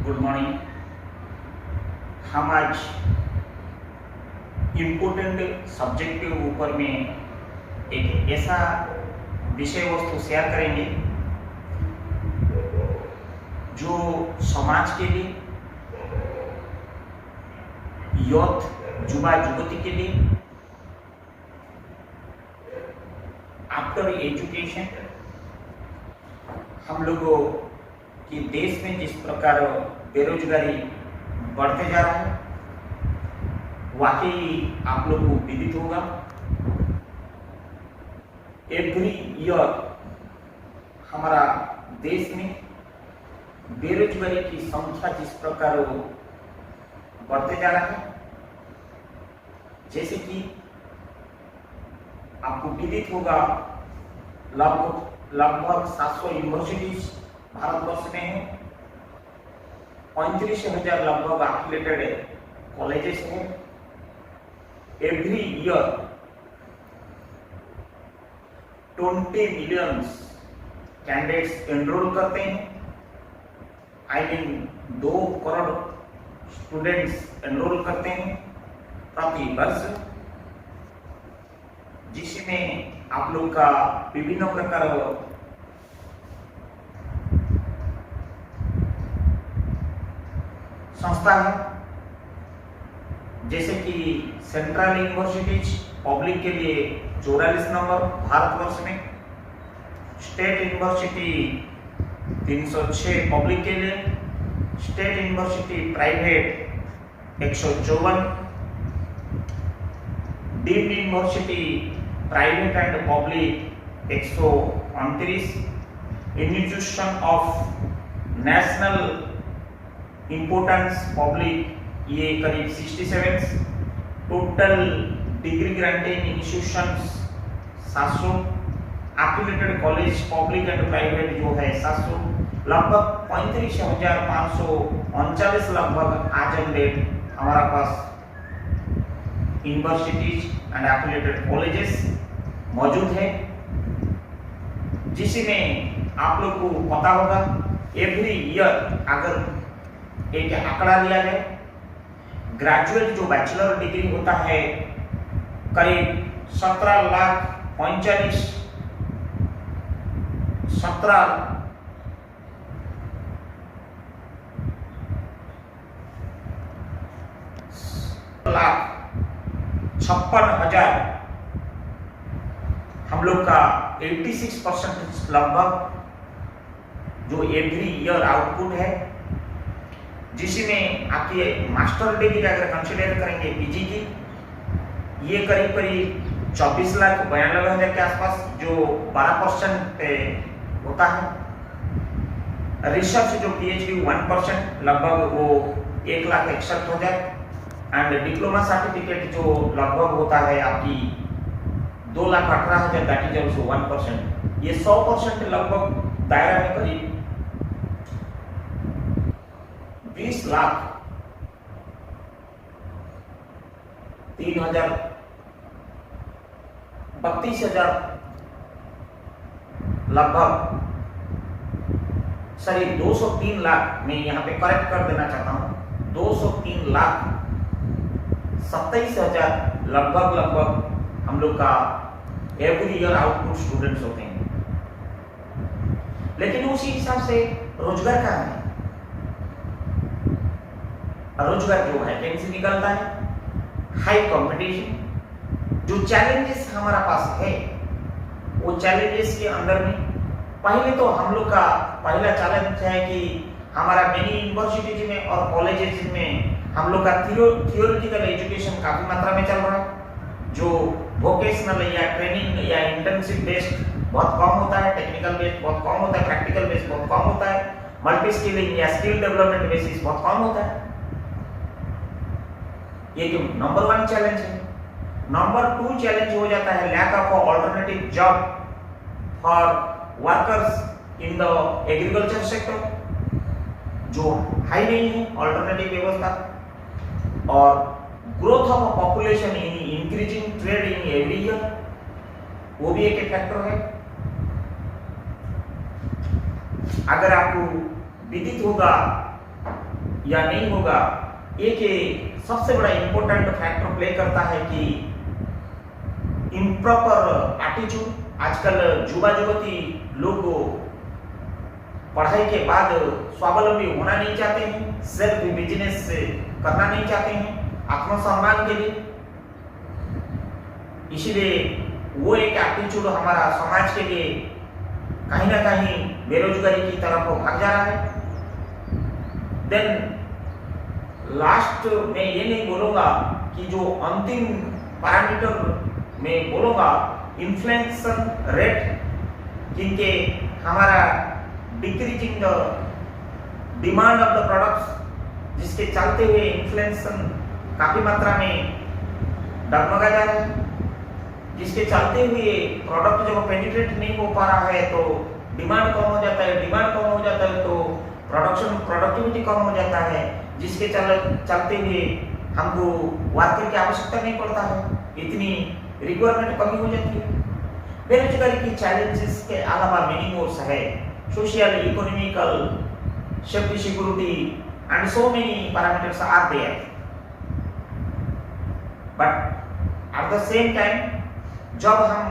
Good morning. हम आज important subject के ऊपर में एक ऐसा विषय वस्तु शेयर करेंगे जो समाज के लिए, यूथ युवा युवती के लिए आफ्टर एजुकेशन हम लोगों कि देश में जिस प्रकार बेरोजगारी बढ़ते जा रहा है, वाकई आप लोग को विदित होगा। एवरी ईयर हमारा देश में बेरोजगारी की संख्या जिस प्रकार बढ़ते जा रहा है, जैसे कि आपको विदित होगा लगभग 700 यूनिवर्सिटीज भारतवर्ष में है, 35,000 लगभग एफिलिएटेड कॉलेजेस हैं। Every year 20 million candidates enrol करते हैं। I mean 2 crore students enrol करते हैं प्रति वर्ष, जिसमें आप लोग का विभिन्न प्रकार संस्था है, जैसे कि सेंट्रल यूनिवर्सिटीज पब्लिक के लिए 44 नंबर भारतवर्ष में, स्टेट यूनिवर्सिटी 306 पब्लिक के लिए, state university private 154, deemed university private and public 129, institution of national importance public ये करीब 67, total degree granting institutions 700, affiliated college public and private जो है 700, लगभग 35,539 लगभग आज एंड डेट हमारा पास यूनिवर्सिटीज एंड एफिलिएटेड कॉलेजेस मौजूद है, जिसमें आप लोग को पता होगा एवरी ईयर अगर एक आंकड़ा लिया जाए, ग्रेजुएट जो बैचलर डिग्री होता है करीब 17 लाख 56,000 हम लोग का 86% लगभग जो एवरी ईयर आउटपुट है, जिसमें आपकी मास्टर डिग्री अगर कंसिडर करेंगे पीजी की, ये करीब 24,92,000 के आसपास जो 12% पे होता है। रिसर्च जो पीएचडी 1% लगभग वो 1,61,000 एंड डिप्लोमा सर्टिफिकेट जो लगभग होता है आपकी 2,18,000 दैट इज आल्सो 1%। ये 100% लगभग दायरा में करीब 20 लाख 3,000 32,000 लगभग 203 लाख, मैं यहाँ पे करेक्ट कर देना चाहता हूँ, 203 लाख 27,000 लगभग हम लोग का एवरी ईयर आउटपुट स्टूडेंट्स होते हैं। लेकिन उसी हिसाब से रोजगार कहाँ है? रोजगार जो वैकेंसी निकलता है, हाई कंपटीशन, जो चैलेंजेस हमारा पास है, वो चैलेंजेस के अंदर में पहले तो हम लोग का पहला चैलेंज है कि हमारा मेनी यूनिवर्सिटीज में और कॉलेजेस में हम लोग का थियोरेटिकल एजुकेशन काफी मात्रा में चल रहा है, जो वोकेशनल या ट्रेनिंग या इंटर्नशिप बेस्ड बहुत कम होता है, टेक्निकल बेस्ड बहुत कम होता है, प्रैक्टिकल बेस्ड बहुत कम होता है, मल्टी स्किलिंग या स्किल डेवलपमेंट बेसिस बहुत कम होता है। ये जो नंबर 1 चैलेंज है। नंबर 2 चैलेंज हो जाता है lack of alternative job for workers in the agriculture sector, जो हाई नहीं है अल्टरनेटिव व्यवस्था, और growth of population in increasing trend in every year, वो भी एक फैक्टर है। अगर आपको विदित होगा या नहीं होगा, एक सबसे बड़ा इंपॉर्टेंट फैक्टर प्ले करता है कि इम्प्रॉपर एटीट्यूड। आजकल युवा युवती लोग पढ़ाई के बाद स्वावलंबी होना नहीं चाहते हैं, सेल्फ बिजनेस करना नहीं चाहते हैं आत्मसम्मान के लिए। इसीलिए वो एक एटीट्यूड हमारा समाज के लिए कहीं ना कहीं बेरोजगारी की तरफ भाग जा रहा है। देन लास्ट में ये नहीं बोलूंगा कि जो अंतिम पैरामीटर में बोलूंगा इन्फ्लेशन रेट, क्योंकि हमारा decreasing the demand of the products, जिसके चलते हुए इन्फ्लेशन काफी मात्रा में डगमगा जा रहा है, जिसके चलते हुए प्रोडक्ट जब पेनिट्रेट नहीं हो पा रहा है तो डिमांड कम हो जाता है, डिमांड कम हो जाता है तो प्रोडक्टिविटी कम हो जाता है, जिसके चलते हुए हमको वर्कर की आवश्यकता नहीं पड़ता है, इतनी रिक्वायरमेंट कमी हो जाती है। बेरोजगारी की चैलेंजेस के अलावा मेनी मोर्स है, social, economical, safety, security and so many parameters are there. But at the same time जब हम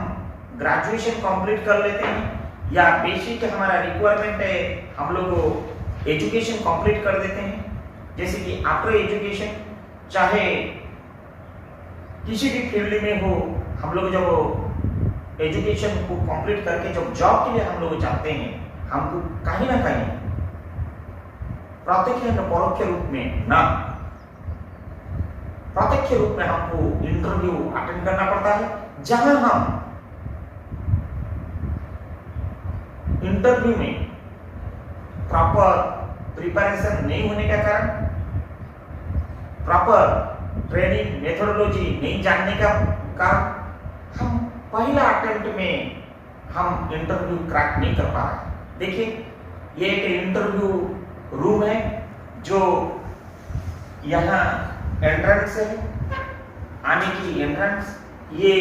ग्रेजुएशन कंप्लीट कर लेते हैं या बेसिक हमारा रिक्वायरमेंट है, हम लोग एजुकेशन कंप्लीट कर देते हैं, जैसे कि आफ्टर एजुकेशन चाहे किसी भी फील्ड में हो, हम लोग जब एजुकेशन को कंप्लीट करके जब जॉब के लिए हम लोग जाते हैं, हमको कहीं ना कहीं प्रत्यक्ष या परोक्ष रूप में ना प्रत्यक्ष रूप में हमको इंटरव्यू अटेंड करना पड़ता है, जहां हम इंटरव्यू में प्रॉपर प्रिपरेशन नहीं होने का कारण, प्रॉपर ट्रेनिंग मेथोडोलॉजी नहीं जानने का कारण, हम पहला अटेम्प्ट में हम इंटरव्यू क्रैक नहीं कर पा रहे। देखिए, ये एक इंटरव्यू रूम है, जो यहाँ एंट्रेंस है, आने की एंट्रेंस, ये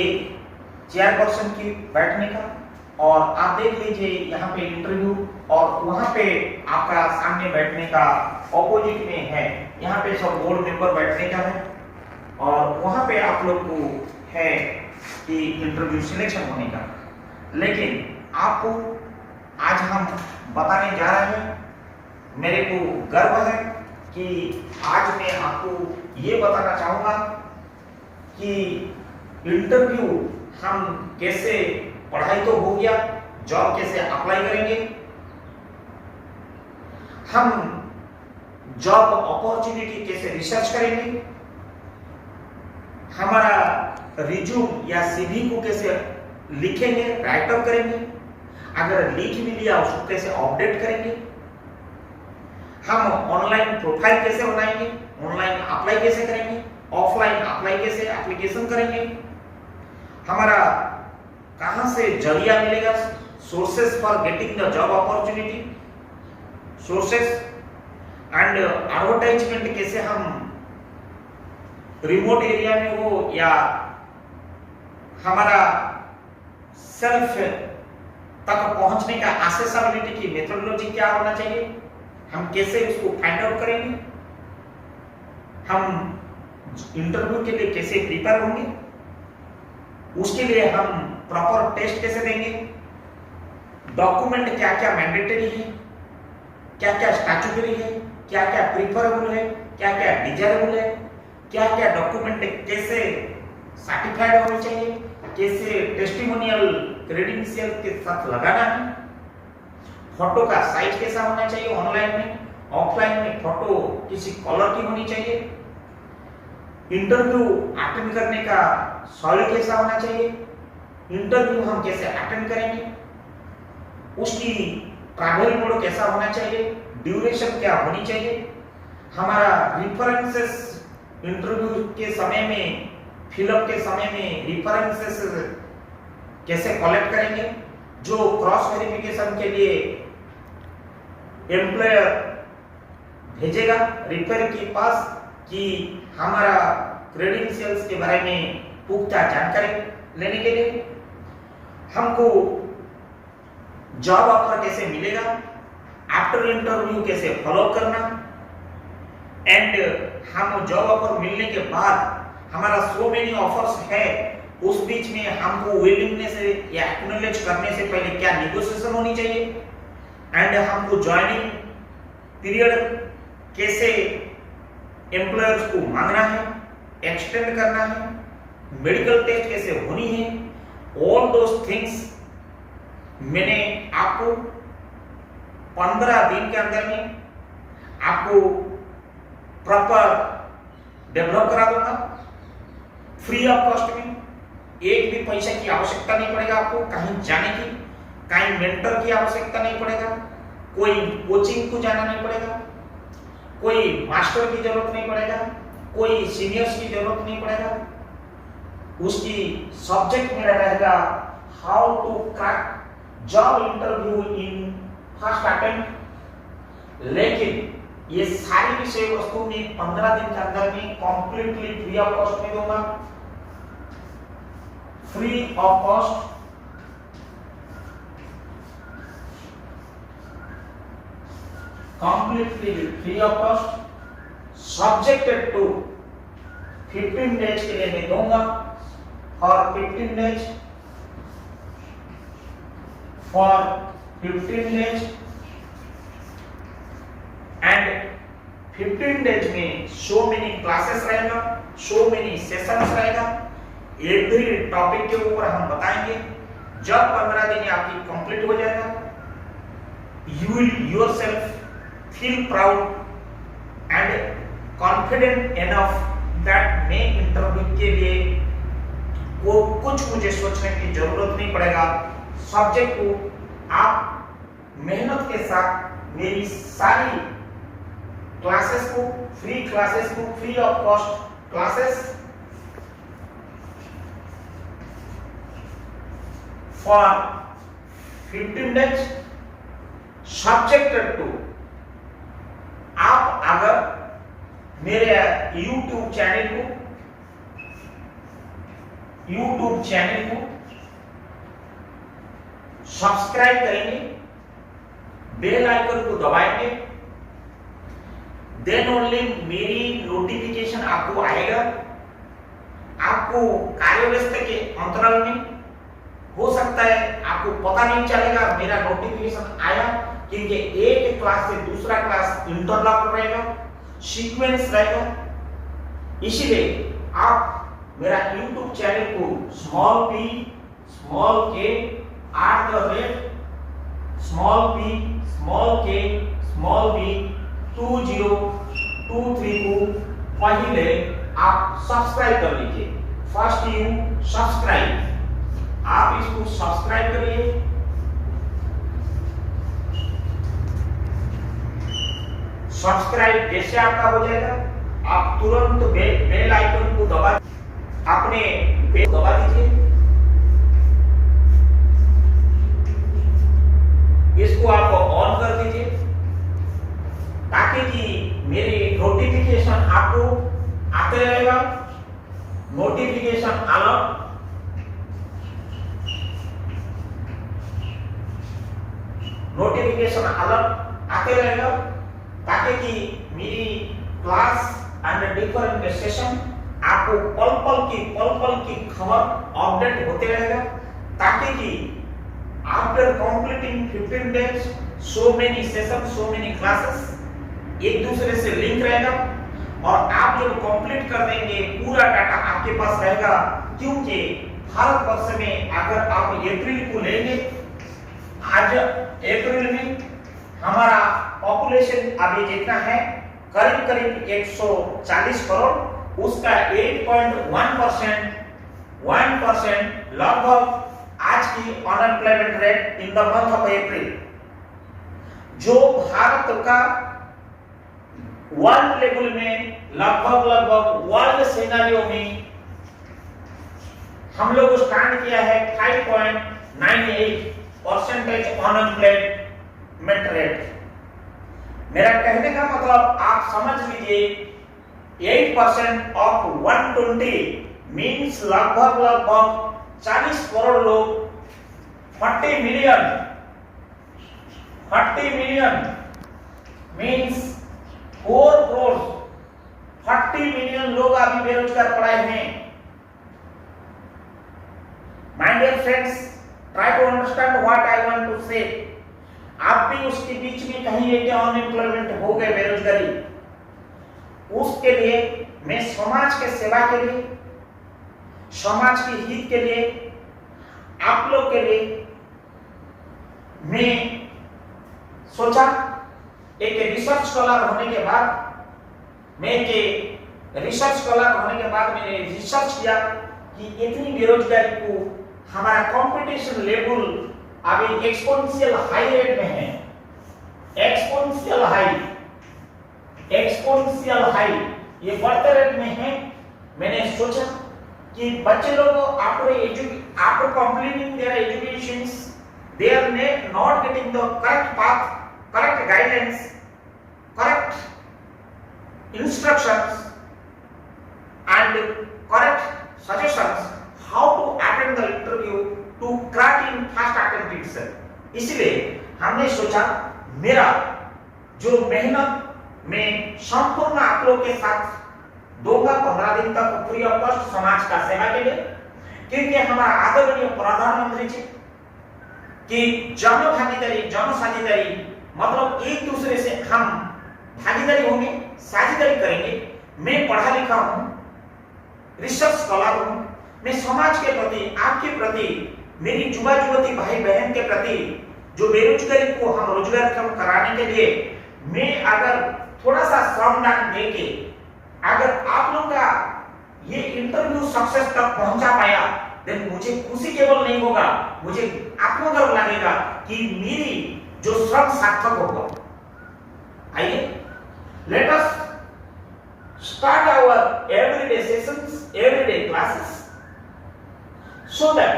चेयरपर्सन की बैठने का, और आप देख लीजिए यहाँ पे इंटरव्यू, और वहाँ पे आपका सामने बैठने का ऑपोजिट में है, यहाँ पे सब बोर्ड मेंबर बैठने का है, और वहाँ पे आप लोग को है कि इंटरव्यू सिलेक्शन होने का। लेकिन आपको आज हम बताने जा रहे हैं, मेरे को गर्व है कि आज मैं आपको ये बताना चाहूंगा कि इंटरव्यू हम कैसे, पढ़ाई तो हो गया, जॉब कैसे अप्लाई करेंगे, हम जॉब अपॉर्चुनिटी कैसे रिसर्च करेंगे, हमारा रिज्यूम या सीवी को कैसे लिखेंगे, राइट अप करेंगे, अगर लिख भी लिया उसको कैसे अपडेट करेंगे, हम ऑनलाइन प्रोफाइल कैसे बनाएंगे, ऑनलाइन अप्लाई कैसे करेंगे, ऑफलाइन अप्लाई कैसे एप्लीकेशन करेंगे, हमारा कहां से जरिया मिलेगा, sources for getting the job opportunity, sources and advertisement कैसे हम रिमोट एरिया में हो या हमारा सेल्फ तक पहुंचने का एक्सेसिबिलिटी की मेथोडोलॉजी क्या होना चाहिए, हम कैसे उसको फाइंड आउट करेंगे, हम इंटरव्यू के लिए कैसे प्रिपेयर होंगे, उसके लिए हम प्रॉपर टेस्ट कैसे देंगे, डॉक्यूमेंट क्या क्या मैंडेटरी है, क्या क्या स्टैट्यूटरी है, क्या क्या प्रिफरेबल है, क्या क्या डिजायरेबल है, क्या क्या डॉक्यूमेंट कैसे सर्टिफाइड होने चाहिए, कैसे टेस्टिमोनियल क्रेडेंशियल के साथ लगाना है, फोटो का साइज कैसा होना चाहिए, ऑनलाइन में ऑफलाइन में फोटो किसी कलर की होनी चाहिए, इंटरव्यू अटेंड करने का सॉइल कैसा होना चाहिए, इंटरव्यू हम कैसे अटेंड करेंगे, उसकी ट्रैवल मोड कैसा होना चाहिए, ड्यूरेशन क्या होनी चाहिए, हमारा रेफरेंसेस इंटरव्यू के समय में, फिलअप के समय में रेफरेंसेस कैसे कलेक्ट करेंगे, जो क्रॉस वेरिफिकेशन के लिए एम्प्लॉयर भेजेगा रेफर के पास कि हमारा क्रेडेंशियल्स के बारे में पुख्ता जानकारी लेने के लिए, हमको जॉब ऑफर कैसे मिलेगा, आफ्टर इंटरव्यू कैसे फॉलो करना, एंड हम जॉब ऑफर मिलने के बाद हमारा सो मेनी ऑफर्स है, उस बीच में हमको विलिंगनेस या एक्नॉलेज करने से पहले क्या नेगोशिएशन होनी चाहिए, एंड हमको ज्वाइनिंग पीरियड कैसे एम्प्लॉयर्स को मांगना है, एक्सटेंड करना है, मेडिकल टेस्ट कैसे होनी है, ऑल दोस थिंग्स मैंने आपको 15 दिन के अंदर में आपको प्रॉपर डेवलप करा दूंगा, फ्री ऑफ कॉस्ट में। एक भी पैसा की आवश्यकता नहीं पड़ेगा आपको, कहीं जाने की, कहीं मेंटर की आवश्यकता नहीं पड़ेगा, कोई कोचिंग को जाना नहीं पड़ेगा, कोई मास्टर की जरूरत नहीं पड़ेगा, कोई सीनियर्स की जरूरत नहीं पड़ेगा। उसकी सब्जेक्ट मेरा रहेगा how to crack job interview in first attempt. लेकिन ये सारी विषय वस्तु में 15 दिन के अंदर में कंप्लीटली फ्री ऑफ कॉस्ट में दूंगा, free of cost. Completely free of cost, subjected to 15 days के लिए मैं दूंगा, और 15 days for 15 days and 15 days में सो मेनी क्लासेस रहेगा, सो मेनी सेशंस रहेगा, एवरी टॉपिक के ऊपर हम बताएंगे। जब 15 दिन आपकी कंप्लीट हो जाएगा, you will yourself feel proud and confident enough that मैं इंटरव्यू के लिए वो कुछ मुझे सोचने की जरूरत नहीं पड़ेगा। सब्जेक्ट को आप मेहनत के साथ मेरी सारी क्लासेस को, फ्री क्लासेस को, free of cost classes for 15 days subjected to, आप अगर मेरे YouTube चैनल को सब्सक्राइब करेंगे, बेल आइकन को दबाएंगे, देन ओनली मेरी नोटिफिकेशन आपको आएगा। आपको कार्य व्यवस्था के अंतराल में हो सकता है आपको पता नहीं चलेगा मेरा नोटिफिकेशन आया, क्योंकि एक क्लास से दूसरा क्लास इंटरलॉक रहेगा, सीक्वेंस रहेगा। इसीलिए आप मेरा YouTube चैनल को small p small k small p small k small b 2023 को पहले आप सब्सक्राइब कर लीजिए। फर्स्ट यू सब्सक्राइब, आप इसको सब्सक्राइब करिए। सब्सक्राइब जैसे आपका हो जाएगा, आप तुरंत बेल आइकन को दबा, अपने बेल दबा दीजिए। इसको आप ऑन कर दीजिए ताकि कि मेरी नोटिफिकेशन आपको आते रहेगा। नोटिफिकेशन अलर्ट, नोटिफिकेशन अलर्ट आते रहेगा ताकि कि मेरी क्लास एंड डिफरेंट सेशन आपको पल पल की खबर अपडेट होते रहेगा, ताकि कि after completing 15 days so many session, सो मेनी क्लासेस एक दूसरे से लिंक रहेगा, और आप जब कंप्लीट कर देंगे पूरा डाटा आपके पास रहेगा। क्योंकि भारतवर्ष में अगर आप अप्रैल को लेंगे, आज अप्रैल में हमारा पॉपुलेशन अभी जितना है करीब 140 करोड़, उसका 1% लगभग आज की unemployment rate in the month of April, जो भारत का वर्ल्ड लेवल में लगभग वर्ल्ड सिनेरियो में हम लोग स्टैंड किया है 5.98% अनएम्प्लॉयमेंट रेट। मेरा कहने का मतलब आप समझ लीजिए 8% ऑफ 120 मीन्स लगभग 40 करोड़ लोग, 40 मिलियन मीन्स 4 crores भी बेरोजगार पड़े हैं। My dear friends, try to understand what I want to say. आप भी उसके बीच में कहीं एक अनएम्प्लॉयमेंट हो गए, बेरोजगारी, उसके लिए मैं समाज के सेवा के लिए, समाज के हित के लिए, आप लोग के लिए मैं सोचा एक रिसर्च स्कॉलर होने के बाद, मैंने रिसर्च किया कि इतनी बेरोजगारी को हमारा कंपटीशन लेवल अभी एक्सपोनेंशियल हाई रेट में है, एक्सपोनेंशियल हाई ये बढ़ते रेट में है। मैंने सोचा कि बच्चे लोग after completing there educations they are not getting the correct path, correct guidance, correct instructions and correct suggestions how to attend the interview to crack in fast attempt itself. इसलिए हमने सोचा मेरा जो मेहनत में संपूर्ण आप लोग के साथ दूंगा 15 दिन तक फ्री ऑफ कॉस्ट समाज का सेवा के लिए, क्योंकि हमारा आदरणीय प्रधानमंत्री जी कि जन साझेदारी मतलब एक दूसरे से हम भागीदारी होंगे, साझेदारी करेंगे। मैं पढ़ा लिखा हूं, रिसर्च स्कॉलर हूं, मैं समाज के प्रति, आपके प्रति, मेरी युवा युवती भाई बहन के प्रति जो बेरोजगारी को हम रोजगार कराने के लिए मैं अगर थोड़ा सा श्रमदान देके अगर आप लोग का ये इंटरव्यू सक्सेस तक पहुंचा पाया, देन मुझे खुशी केवल नहीं होगा, मुझे आत्मगर्व लगेगा कि मेरी जो श्रम सार्थक होगा। आइए, let us start our everyday sessions, everyday classes, so that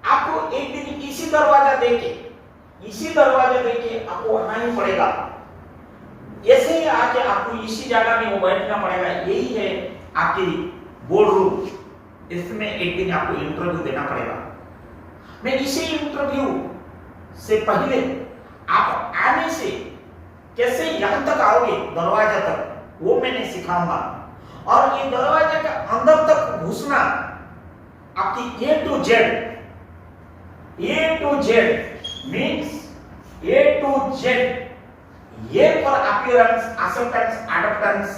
आपको एक दिन इसी दरवाजा देके आपको आना ही पड़ेगा, ऐसे ही आके आपको इसी जगह में वो बैठना पड़ेगा। यही है आपकी बोर्ड रूम, इसमें एक दिन आपको इंटरव्यू देना पड़ेगा। मैं इसी इंटरव्यू से पहले आप आने से कैसे यहां तक आओगे दरवाजा तक, वो मैंने सिखाऊंगा। और ये दरवाजे के अंदर तक घुसना आपकी A to Z means A to Z, A for appearance, acceptance, adaptance,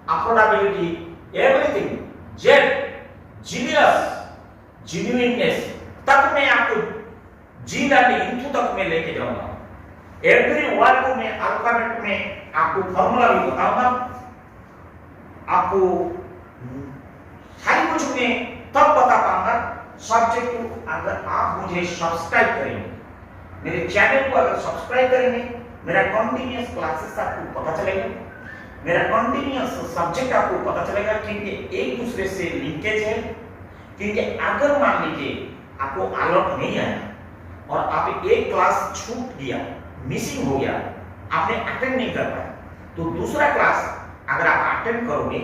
affordability, everything, Z genuineness तक मैं आपको इंटू तक मैं लेके जाऊंगा। एवरी वर्ड को मैं अल्फाबेट में आपको फॉर्मूला भी बताऊंगा, आपको सारी कुछ मैं तब बता पाऊंगा सब्जेक्ट को अगर आप मुझे सब्सक्राइब करेंगे, मेरे चैनल को अगर सब्सक्राइब करेंगे, मेरा कंटिन्यूअस क्लासेस आपको पता चलेगा, मेरा कंटिन्यूअस सब्जेक्ट आपको पता चलेगा, क्योंकि एक दूसरे से लिंकेज है। क्योंकि अगर मान लीजिए आपको अलर्ट नहीं आया और आप एक क्लास छूट गया, मिसिंग हो गया, आपने अटेंड नहीं कर पाया, तो दूसरा क्लास अगर आप अटेंड करोगे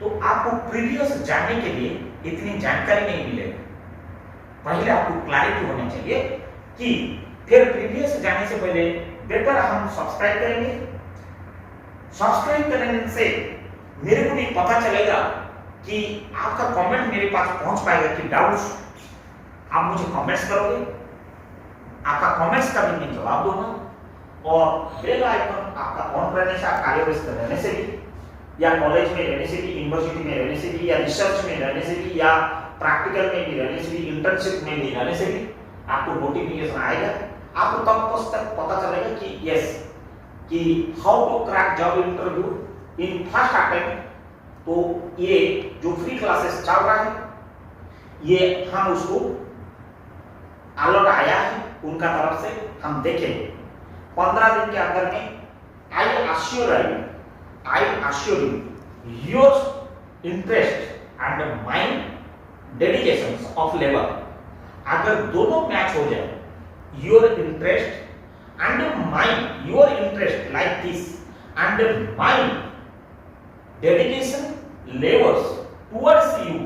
तो आपको प्रीवियस जानने के लिए इतनी जानकारी नहीं मिलेगी। पहले आपको क्लैरिटी होनी चाहिए कि फिर प्रीवियस जाने से पहले बेटर हम सब्सक्राइब करेंगे। सब्सक्राइब करने से मेरे को भी पता चलेगा कि आपका कमेंट मेरे पास पहुंच पाएगा कि डाउट्स आप मुझे कमेंट्स करोगे, आपका कमेंट्स का भी मैं जवाब दूंगा। और बेल आइकन आपका ऑन रहने से, आप कार्य व्यस्त रहने से भी, या कॉलेज में रहने से भी, यूनिवर्सिटी में रहने से भी, या रिसर्च में रहने से भी, या प्रैक्टिकल में भी रहने से भी, इंटर्नशिप में भी रहने से भी आपको नोटिफिकेशन आएगा। आपको तब पता चलेगा कि यस, कि how to crack job interview in first attempt. तो ये जो फ्री क्लासेस चल रहा है, ये हम उसको अलर्ट आया है उनका तरफ से, हम देखेंगे 15 दिन के अंदर में। I assure you your interest and mind dedication of labour, अगर दोनों मैच हो जाए, your interest and mind, your interest like this and mind dedication labors towards you,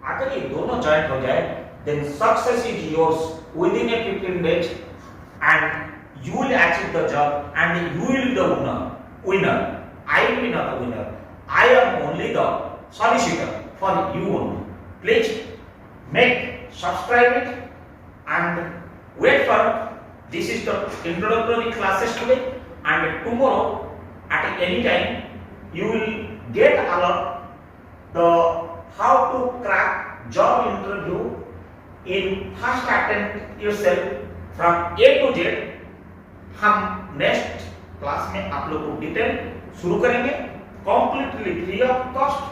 अगर ये दोनों ज्वाइंट हो जाए, then success is yours within a 15 days and you will achieve the job and you will be the winner. I will be not the winner, I am only the solicitor for you only. Please subscribe it and wait for. This is the introductory classes today, and tomorrow at any time you will get alert the how to crack job interview in first attempt yourself from A to Z. हम next class में आप लोग को detail शुरू करेंगे, completely free of cost,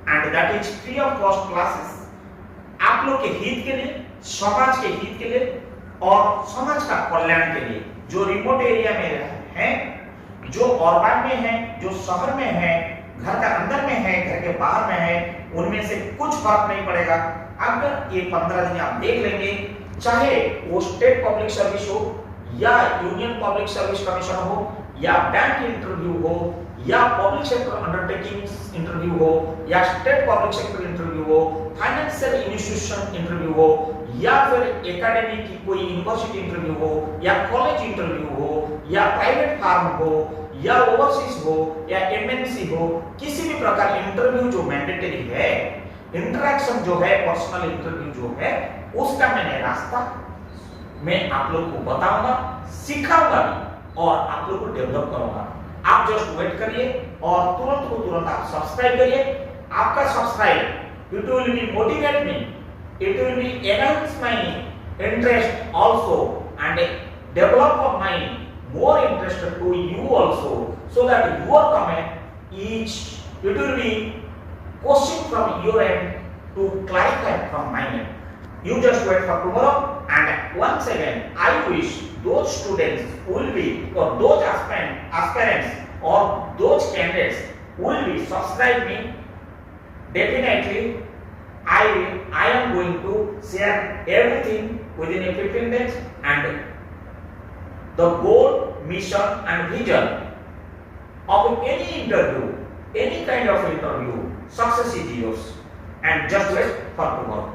and that is free of cost classes आप लोग के हित के लिए, समाज के हित के लिए और समाज का कल्याण के लिए। जो रिमोट एरिया में हैं, जो अर्बन में हैं, जो शहर में हैं, घर के अंदर में है, घर के बाहर में है, उनमें से कुछ फर्क नहीं पड़ेगा अगर ये 15 दिन आप देख लेंगे, चाहे वो स्टेट पब्लिक सर्विस हो या यूनियन पब्लिक सर्विस कमीशन हो या बैंक इंटरव्यू हो या पब्लिक सेक्टर अंडरटेकिंग इंटरव्यू हो या स्टेट पब्लिक सेक्टर इंटरव्यू हो, फाइनेंशियल इंस्टीट्यूशन इंटरव्यू हो या फिर एकेडमी की कोई यूनिवर्सिटी इंटरव्यू हो या कॉलेज इंटरव्यू हो या प्राइवेट फार्म हो या ओवरसीज हो या एमएनसी हो, किसी भी प्रकार इंटरव्यू जो मैंडेटरी है, इंटरेक्शन जो है, पर्सनल इंटरव्यू जो है, उसका मैंने रास्ता मैं आप लोग को बताऊंगा, सिखाऊंगा भी और आप लोग को डेवलप करूंगा। आप जस्ट वेट करिए और तुरंत को तुरंत आप सब्सक्राइब करिए। आपका subscribe it will be motivate me, it will be enhance my interest also and develop of my more interest to you also, so that your comment each it will be question from your end to clarify from my end. You just wait for tomorrow, and once again I wish those students will be, or those aspirants or those candidates will be subscribe me. Definitely I am going to share everything within a 15 days, and the goal, mission and vision of any interview, any kind of interview, success is yours, and just wait for tomorrow.